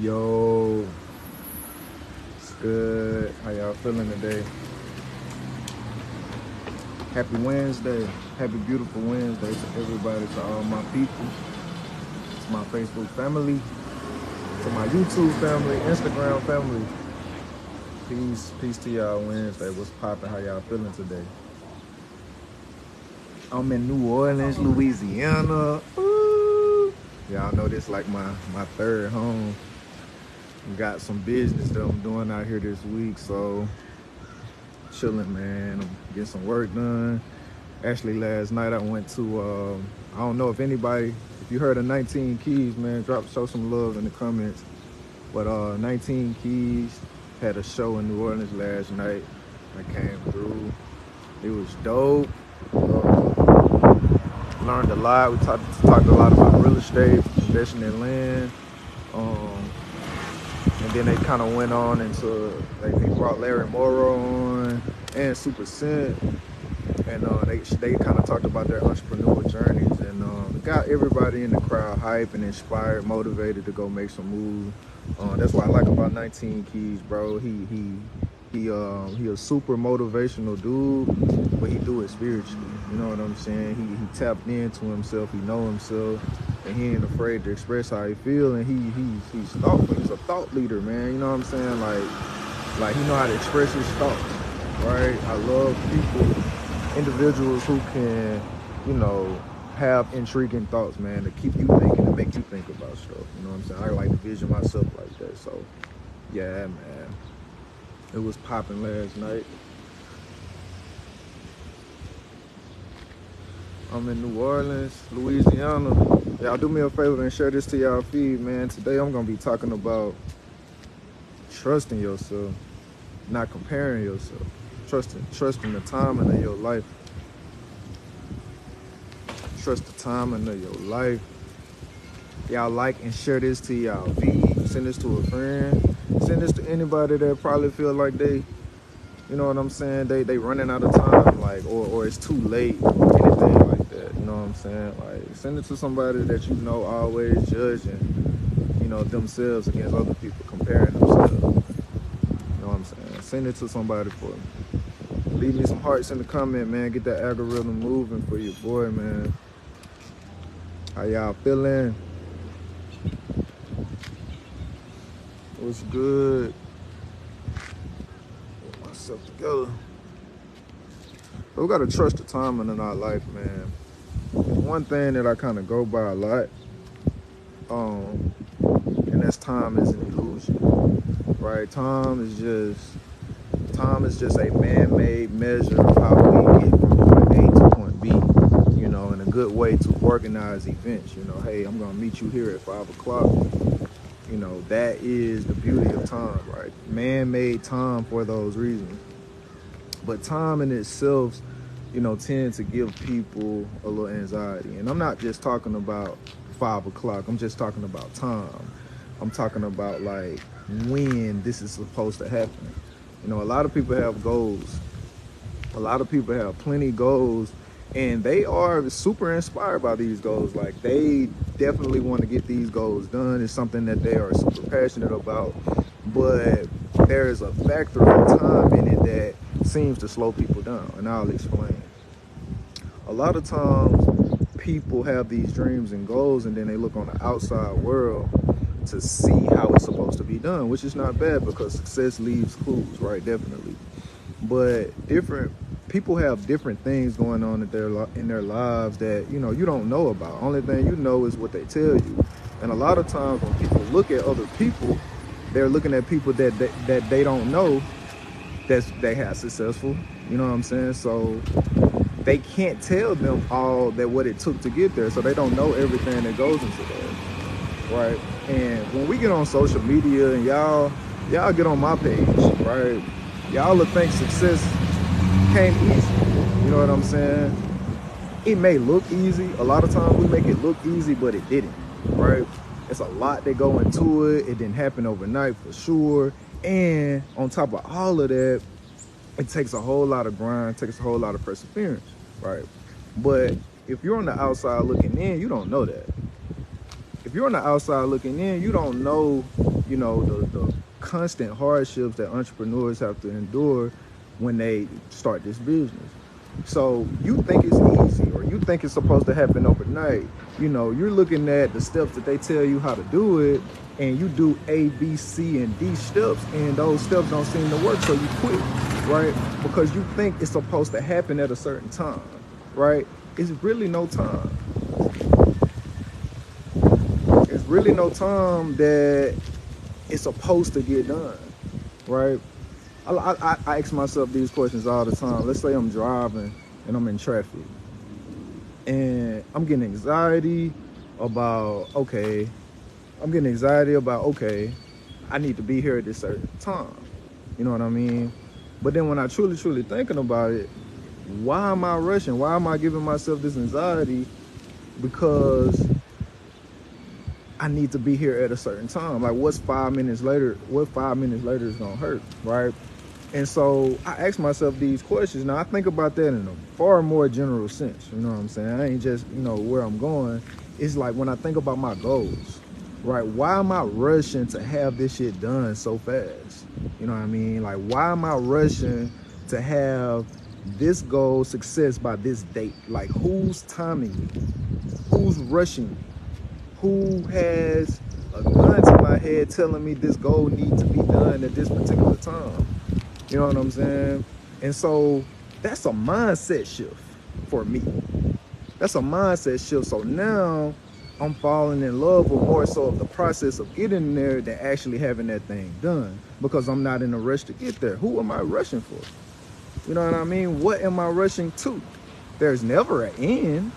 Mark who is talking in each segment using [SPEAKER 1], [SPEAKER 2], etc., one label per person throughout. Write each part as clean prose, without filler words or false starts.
[SPEAKER 1] Yo, it's good. How y'all feeling today? Happy Wednesday. Happy beautiful Wednesday to everybody, to all my people, to my Facebook family, to my YouTube family, Instagram family. Peace to y'all Wednesday. What's poppin'? How y'all feeling today? I'm in New Orleans, Louisiana. Ooh. Y'all know this like my third home. Got some business that I'm doing out here this week, so chilling, man. I'm getting some work done. Actually, last night I went to, I don't know if you heard of 19 Keys, man, show some love in the comments. But 19 Keys had a show in New Orleans last night. I came through. It was dope. Learned a lot. We talked a lot about real estate, investing in land. And then they kind of went on into, they brought Larry Morrow on and Super Cent. And they kind of talked about their entrepreneurial journeys, and got everybody in the crowd hype and inspired, motivated to go make some moves. That's what I like about 19 Keys, bro. He a super motivational dude, but he do it spiritually. You know what I'm saying? He tapped into himself. He know himself, and he ain't afraid to express how he feel. And he's thoughtful. He's a thought leader, man. You know what I'm saying? Like he know how to express his thoughts, right? I love individuals who can, have intriguing thoughts, man, to keep you thinking and make you think about stuff. You know what I'm saying? I like to vision myself like that. So, yeah, man. It was popping last night. I'm in New Orleans, Louisiana. Y'all do me a favor and share this to y'all feed, man. Today I'm going to be talking about trusting yourself, not comparing yourself. Trusting the timing of your life. Trust the timing of your life. Y'all like and share this to y'all feed. Send this to a friend. Send this to anybody that probably feel like they, you know what I'm saying, they running out of time, like, or it's too late, anything like that. You know what I'm saying? Like, send it to somebody that you know always judging, themselves against other people, comparing themselves. You know what I'm saying? Send it to somebody for me. Leave me some hearts in the comment, man. Get that algorithm moving for your boy, man. How y'all feeling? What's good? Get myself together. But we gotta trust the timing in our life, man. One thing that I kind of go by a lot, and that's time is an illusion, right? Time is just a man-made measure of how we get from point A to point B, in a good way to organize events. Hey, I'm gonna meet you here at 5 o'clock. That is the beauty of time, right? Man-made time for those reasons. But time in itself, tend to give people a little anxiety. And I'm not just talking about 5 o'clock. I'm just talking about time. I'm talking about like when this is supposed to happen. A lot of people have goals. A lot of people have plenty goals, and they are super inspired by these goals. Like, they definitely want to get these goals done. It's something that they are super passionate about, but there is a factor of time in it that seems to slow people down, and I'll explain. A lot of times people have these dreams and goals, and then they look on the outside world to see how it's supposed to be done, which is not bad, because success leaves clues, right? Definitely. But different people have different things going on in their lives that you don't know about. Only thing you know is what they tell you. And a lot of times when people look at other people, they're looking at people that they don't know that they have successful. You know what I'm saying? So they can't tell them all that what it took to get there. So they don't know everything that goes into that, right? And when we get on social media and y'all get on my page, right? Y'all will think success came easy. You know what I'm saying? It may look easy. A lot of times we make it look easy, but it didn't, right? It's a lot that go into it. It didn't happen overnight for sure. And on top of all of that, it takes a whole lot of grind, takes a whole lot of perseverance, right? But if you're on the outside looking in, you don't know that. If you're on the outside looking in, you don't know you know, the constant hardships that entrepreneurs have to endure when they start this business. So you think it's easy, or you think it's supposed to happen overnight. You know, you're looking at the steps that they tell you how to do it, and you do A, B, C, and D steps, and those steps don't seem to work, so you quit, right? Because you think it's supposed to happen at a certain time, right? It's really no time. It's really no time that it's supposed to get done, right? I ask myself these questions all the time. Let's say I'm driving and I'm in traffic and I'm getting anxiety about, okay, I need to be here at this certain time. You know what I mean? But then when I truly thinking about it, why am I rushing? Why am I giving myself this anxiety? Because I need to be here at a certain time. Like, what's 5 minutes later? What 5 minutes later is gonna hurt, right? And so I ask myself these questions. Now I think about that in a far more general sense. You know what I'm saying? I ain't just, you know, where I'm going. It's like when I think about my goals, right? Why am I rushing to have this shit done so fast? You know what I mean? Like, why am I rushing to have this goal success by this date? Like, who's timing me? Who's rushing me? Who has a gun to my head telling me this goal needs to be done at this particular time? You know what I'm saying? And so that's a mindset shift for me. That's a mindset shift. So now I'm falling in love with more so of the process of getting there than actually having that thing done, because I'm not in a rush to get there. Who am I rushing for? You know what I mean? What am I rushing to? There's never an end.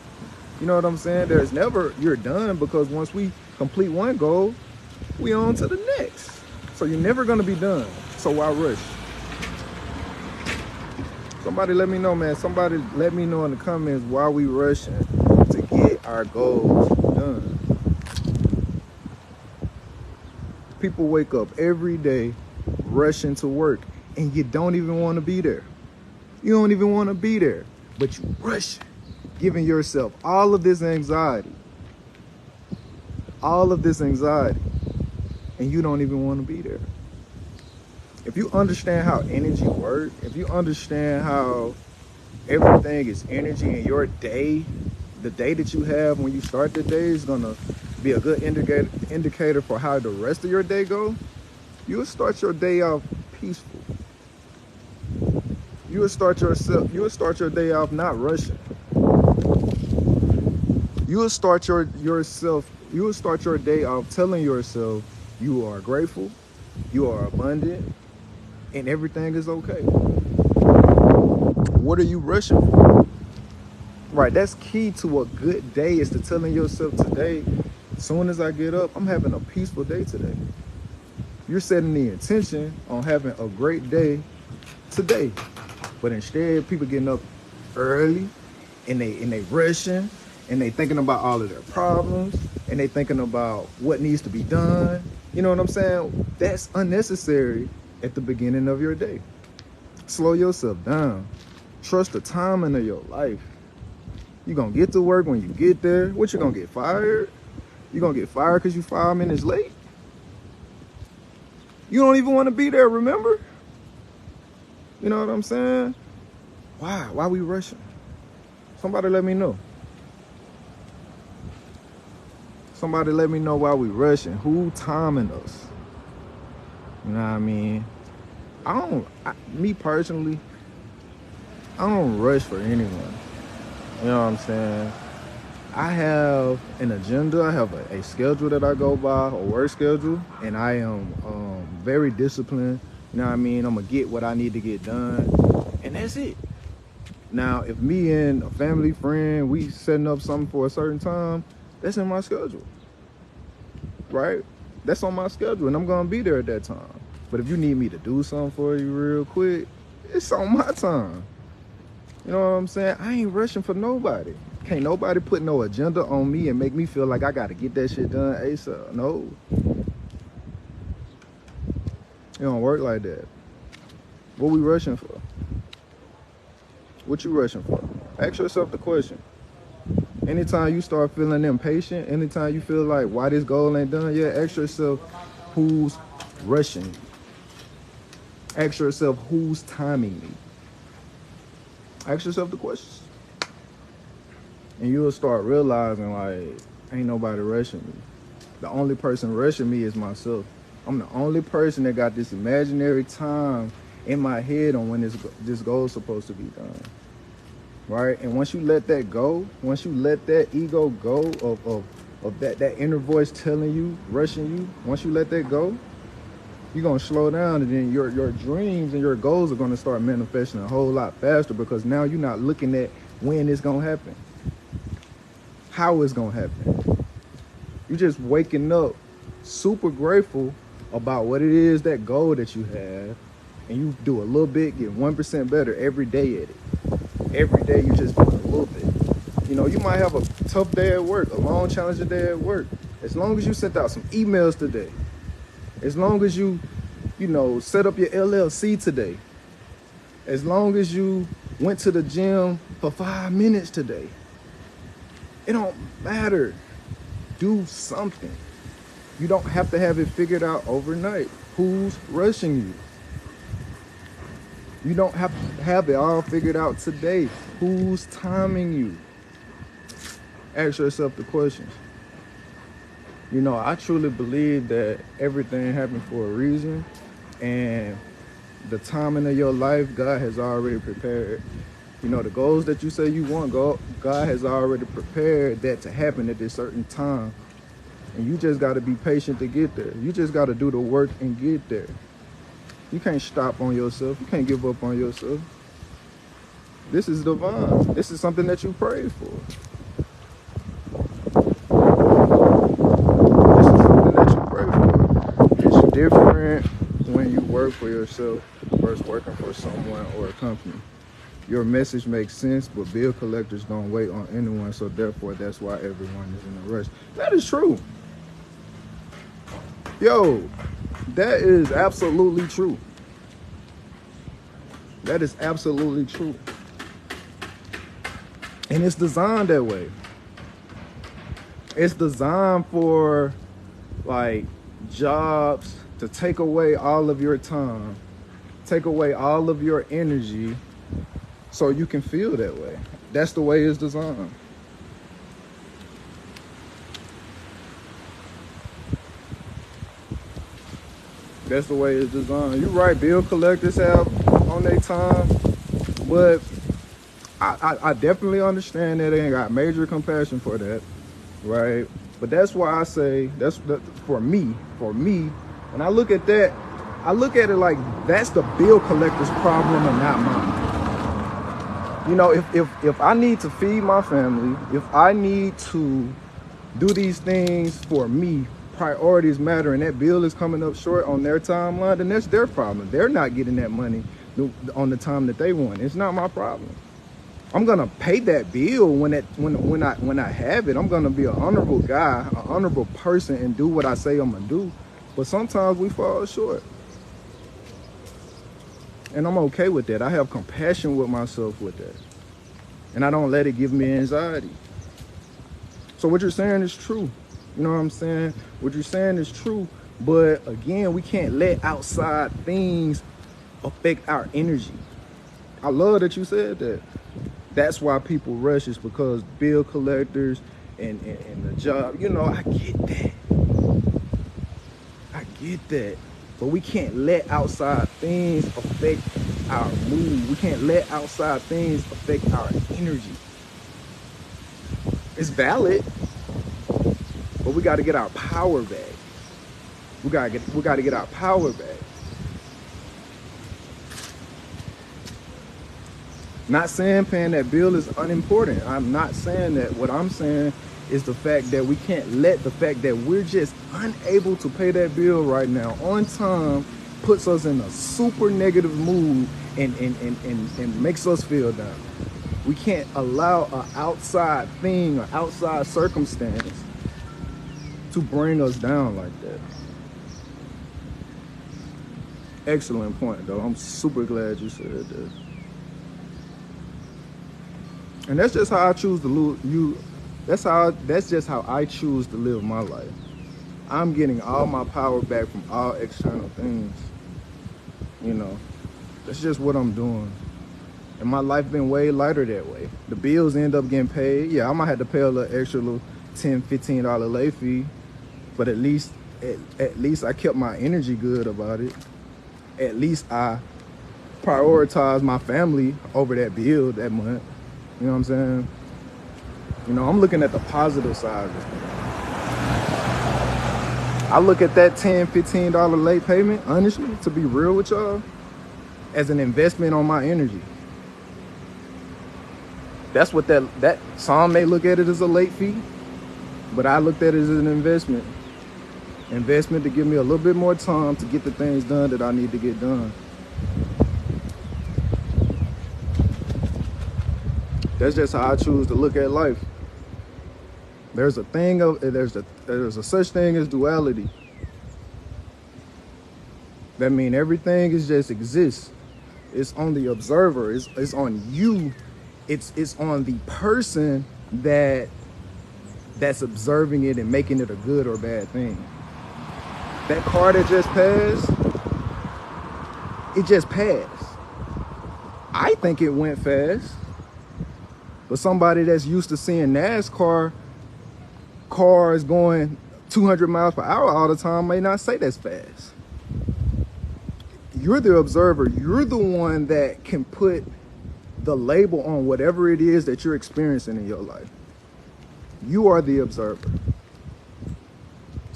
[SPEAKER 1] You know what I'm saying? There's never you're done, because once we complete one goal, we on to the next. So you're never going to be done. So why rush? Somebody let me know, man. Somebody let me know in the comments why we rushing to get our goals done. People wake up every day rushing to work, and you don't even want to be there. You don't even want to be there, but you rushing, giving yourself all of this anxiety, and you don't even want to be there. If you understand how energy works, if you understand how everything is energy, in your day, the day that you have when you start the day is gonna be a good indicator for how the rest of your day go, you'll start your day off peaceful. You'll start your day off not rushing. You'll start your day off telling yourself you are grateful, you are abundant, and everything is okay. What are you rushing for? Right, that's key to a good day, is to telling yourself today, as soon as I get up, I'm having a peaceful day today. You're setting the intention on having a great day today. But instead, people getting up early and they rushing, and they thinking about all of their problems, and they thinking about what needs to be done. You know what I'm saying? That's unnecessary at the beginning of your day. Slow yourself down. Trust the timing of your life. You're going to get to work when you get there. What, you going to get fired? You're going to get fired because you 5 minutes late? You don't even want to be there, remember? You know what I'm saying? Why we rushing? Somebody let me know. Somebody let me know why we rushing. Who timing us? You know what I mean? Me personally, I don't rush for anyone. You know what I'm saying? I have an agenda. I have a schedule that I go by, a work schedule, and I am very disciplined. You know what I mean? I'm going to get what I need to get done, and that's it. Now, if me and a family friend, we setting up something for a certain time, that's in my schedule, right? That's on my schedule, and I'm going to be there at that time. But if you need me to do something for you real quick, it's on my time. You know what I'm saying? I ain't rushing for nobody. Can't nobody put no agenda on me and make me feel like I got to get that shit done ASAP. No. It don't work like that. What we rushing for? What you rushing for? Ask yourself the question. Anytime you start feeling impatient, anytime you feel like, why this goal ain't done yet, ask yourself, Who's rushing you? Ask yourself, who's timing me? Ask yourself the questions. And you'll start realizing, like, ain't nobody rushing me. The only person rushing me is myself. I'm the only person that got this imaginary time in my head on when this goal is supposed to be done. Right? And once you let that go, once you let that ego go of that inner voice telling you, rushing you, once you let that go, you're going to slow down, and then your dreams and your goals are going to start manifesting a whole lot faster, because now you're not looking at when it's going to happen, how it's going to happen. You're just waking up super grateful about what it is, that goal that you have, and you do a little bit, get 1% better every day at it. Every day you just doing a little bit. You know, you might have a tough day at work, a long challenging day at work. As long as you sent out some emails today, as long as you set up your LLC today, as long as you went to the gym for 5 minutes today, it don't matter. Do something. You don't have to have it figured out overnight. Who's rushing you? You don't have to have it all figured out today. Who's timing you? Ask yourself the questions. You know, I truly believe that everything happened for a reason, and the timing of your life, God has already prepared. You know, the goals that you say you want, God has already prepared that to happen at this certain time. And you just got to be patient to get there. You just got to do the work and get there. You can't stop on yourself. You can't give up on yourself. This is divine. This is something that you prayed for. This is something that you prayed for. It's different when you work for yourself versus working for someone or a company. Your message makes sense, but bill collectors don't wait on anyone, so therefore that's why everyone is in a rush. That is true. Yo, that is absolutely true. That is absolutely true. And it's designed that way. It's designed for, like, jobs to take away all of your time, take away all of your energy, so you can feel that way. That's the way it's designed. That's the way it's designed. You're right, bill collectors have on their time, but I definitely understand that they ain't got major compassion for that, right? But that's why I say, for me, when I look at that, I look at it like that's the bill collector's problem and not mine. You know, if I need to feed my family, if I need to do these things for me, priorities matter, and that bill is coming up short on their timeline, then that's their problem. They're not getting that money on the time that they want. It's not my problem. I'm gonna pay that bill when I have it. I'm gonna be an honorable guy, an honorable person, and do what I say I'm gonna do. But sometimes we fall short, and I'm okay with that. I have compassion with myself with that, and I don't let it give me anxiety. So what you're saying is true. You know what I'm saying? What you're saying is true, but again, we can't let outside things affect our energy. I love that you said that. That's why people rush, is because bill collectors and the job. You know, I get that. I get that. But we can't let outside things affect our mood. We can't let outside things affect our energy. It's valid, but we got to get our power back. We got to get our power back. Not saying paying that bill is unimportant. I'm not saying that. What I'm saying is the fact that we can't let the fact that we're just unable to pay that bill right now on time puts us in a super negative mood and makes us feel down. We can't allow an outside thing or outside circumstance to bring us down like that. Excellent point, though. I'm super glad you said that. And that's just how I choose to live. That's just how I choose to live my life. I'm getting all my power back from all external things. You know, that's just what I'm doing. And my life been way lighter that way. The bills end up getting paid. Yeah, I might have to pay a little extra little $10, $15 late fee, but at least I kept my energy good about it. At least I prioritized my family over that bill that month. You know what I'm saying? You know, I'm looking at the positive side of it. I look at that $10, $15 late payment, honestly, to be real with y'all, as an investment on my energy. That's what that some may look at it as a late fee, but I looked at it as an investment. Investment to give me a little bit more time to get the things done that I need to get done. That's just how I choose to look at life. There's a such thing as duality. That means everything is just exists. It's on the observer. It's on you. It's on the person that's observing it and making it a good or bad thing. That car that just passed, it just passed. I think it went fast. But somebody that's used to seeing NASCAR cars going 200 miles per hour all the time may not say that's fast. You're the observer. You're the one that can put the label on whatever it is that you're experiencing in your life. You are the observer.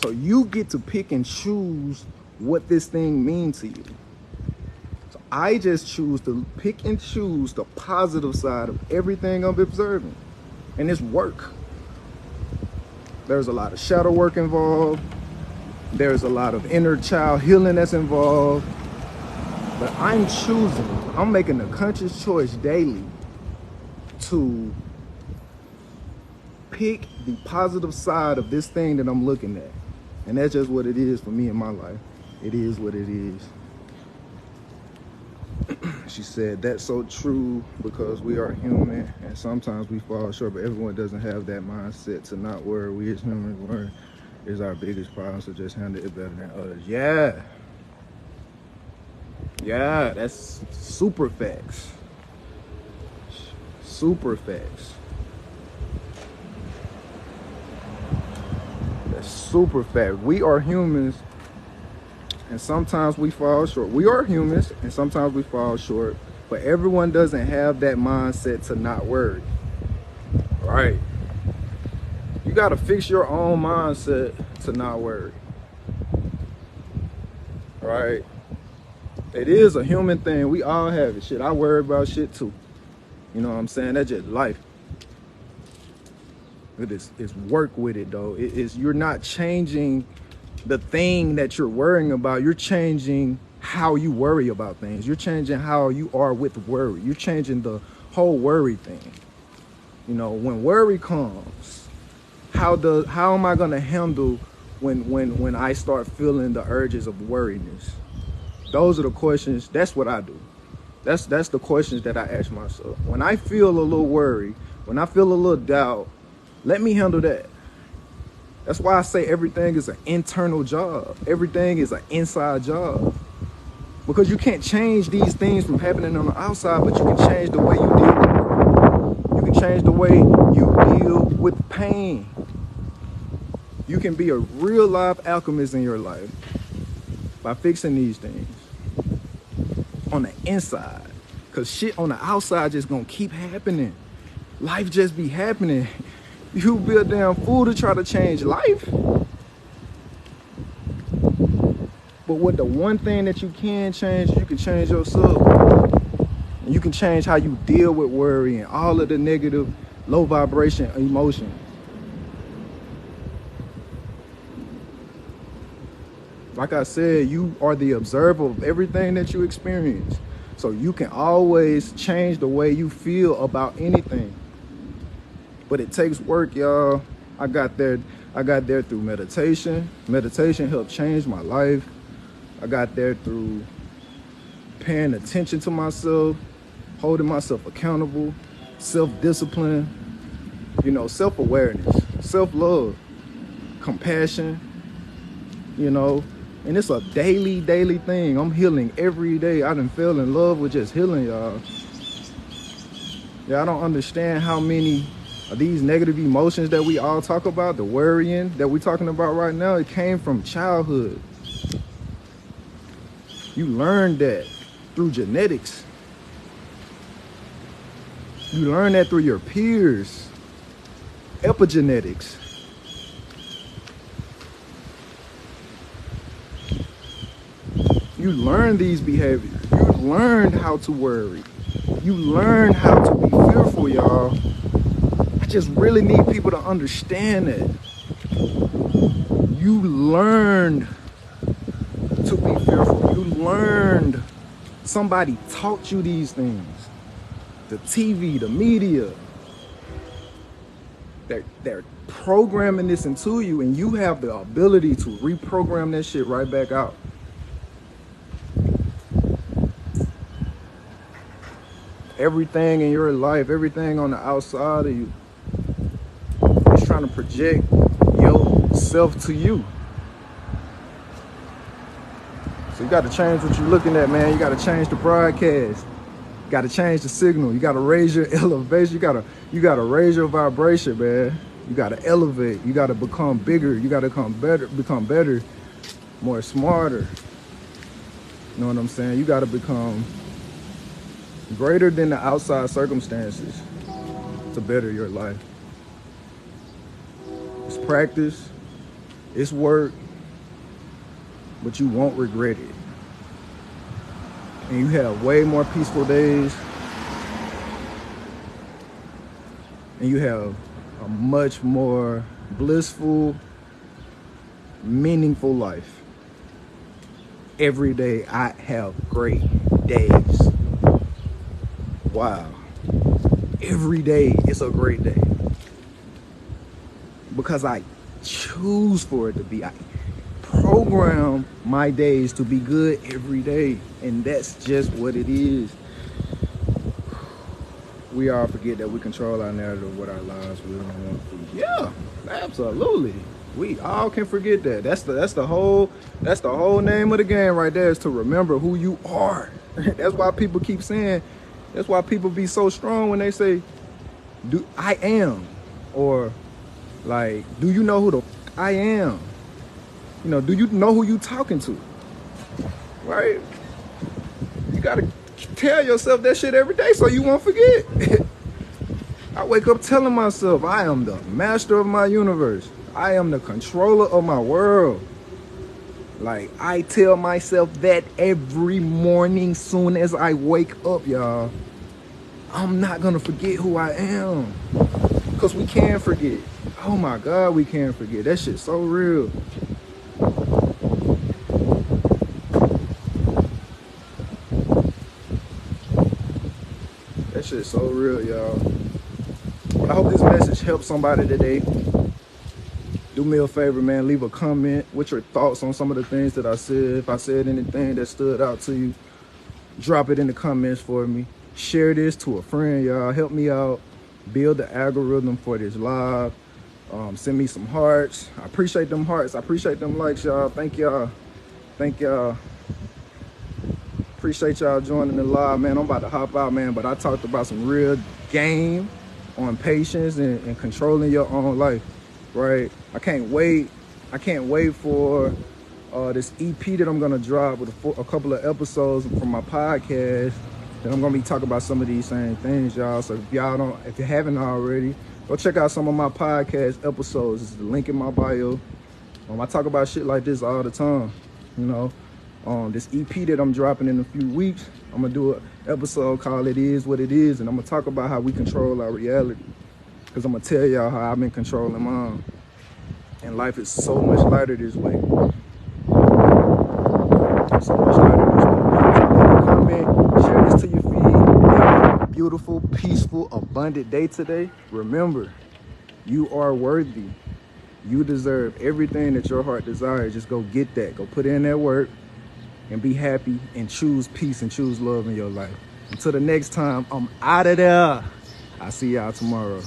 [SPEAKER 1] So you get to pick and choose what this thing means to you. So I just choose to pick and choose the positive side of everything I'm observing. And it's work. There's a lot of shadow work involved. There's a lot of inner child healing that's involved. But I'm making a conscious choice daily to pick the positive side of this thing that I'm looking at. And that's just what it is for me in my life. It is what it is. She said, that's so true because we are human and sometimes we fall short, but everyone doesn't have that mindset to not worry. We as humans worry is our biggest problem, so just handle it better than others. Yeah. Yeah, that's super facts. Super facts. That's super fact. We are humans and sometimes we fall short. We are humans and sometimes we fall short, but everyone doesn't have that mindset to not worry. Right? You got to fix your own mindset to not worry. Right? It is a human thing. We all have it. Shit, I worry about shit too. You know what I'm saying? That's just life. It's work with it though. You're not changing the thing that you're worrying about. You're changing how you worry about things. You're changing how you are with worry. You're changing the whole worry thing. You know, when worry comes, how am I gonna handle when I start feeling the urges of worriness? Those are the questions. That's what I do. That's the questions that I ask myself. When I feel a little worry, when I feel a little doubt, let me handle that. That's why I say everything is an internal job. Everything is an inside job. Because you can't change these things from happening on the outside, but you can change the way you deal with it. You can change the way you deal with pain. You can be a real life alchemist in your life by fixing these things on the inside. Because shit on the outside just gonna keep happening. Life just be happening. You be a damn fool to try to change life. But what the one thing that you can change, you can change yourself. And you can change how you deal with worry and all of the negative, low vibration emotions. Like I said, you are the observer of everything that you experience. So you can always change the way you feel about anything. But it takes work, y'all. I got there through meditation. Meditation helped change my life. I got there through paying attention to myself, holding myself accountable, self-discipline, you know, self-awareness, self-love, compassion, you know, and it's a daily thing. I'm healing every day. I done fell in love with just healing, y'all. Yeah, I don't understand how many of these negative emotions that we all talk about, the worrying that we're talking about right now, it came from childhood. You learned that through genetics. You learn that through your peers. Epigenetics. You learn these behaviors. You learned how to worry. You learn how to be fearful, y'all. I just really need people to understand that. You learned to be fearful. You learned. Somebody taught you these things. The TV, the media. They're programming this into you, and you have the ability to reprogram that shit right back out. Everything in your life, everything on the outside of you is trying to project yourself to you. So you got to change what you're looking at, man. You got to change the broadcast. You got to change the signal. You got to raise your elevation. You got to raise your vibration, man. You got to elevate. You got to become bigger. You got to become better, more smarter. You know what I'm saying? You got to become greater than the outside circumstances to better your life. It's practice, it's work, but you won't regret it. And you have way more peaceful days, and you have a much more blissful, meaningful life. Every day I have great days. Wow. Every day is a great day. Because I choose for it to be. I program my days to be good every day. And that's just what it is. We all forget that we control our narrative with our lives. We don't want to. Yeah, absolutely. We all can forget that. That's the whole name of the game right there, is to remember who you are. That's why people keep saying, that's why people be so strong when they say, I am, or like, do you know who the I am? You know, do you know who you talking to? Right? You gotta tell yourself that shit every day so you won't forget. I wake up telling myself, I am the master of my universe. I am the controller of my world. Like, I tell myself that every morning soon as I wake up, y'all. I'm not gonna forget who I am. Because we can forget. Oh my God, we can forget. That shit's so real. That shit's so real, y'all. I hope this message helps somebody today. Do me a favor, man. Leave a comment with your thoughts on some of the things that I said. If I said anything that stood out to you, drop it in the comments for me. Share this to a friend, y'all. Help me out. Build the algorithm for this live. Send me some hearts. I appreciate them hearts. I appreciate them likes, y'all. Thank y'all. Thank y'all. Appreciate y'all joining the live, man. I'm about to hop out, man. But I talked about some real game on patience and controlling your own life, right? I can't wait for this EP that I'm gonna drop with a couple of episodes from my podcast. And I'm gonna be talking about some of these same things, y'all. So if you haven't already, go check out some of my podcast episodes. It's the link in my bio. I talk about shit like this all the time, you know. This EP that I'm dropping in a few weeks, I'm gonna do an episode called It Is What It Is, and I'm gonna talk about how we control our reality. Because I'm gonna tell y'all how I've been controlling mine. And life is so much lighter this way. So much lighter this way. Comment, share this to your feed. Have a beautiful, peaceful, abundant day today. Remember, you are worthy. You deserve everything that your heart desires. Just go get that. Go put in that work and be happy and choose peace and choose love in your life. Until the next time, I'm out of there. I'll see y'all tomorrow.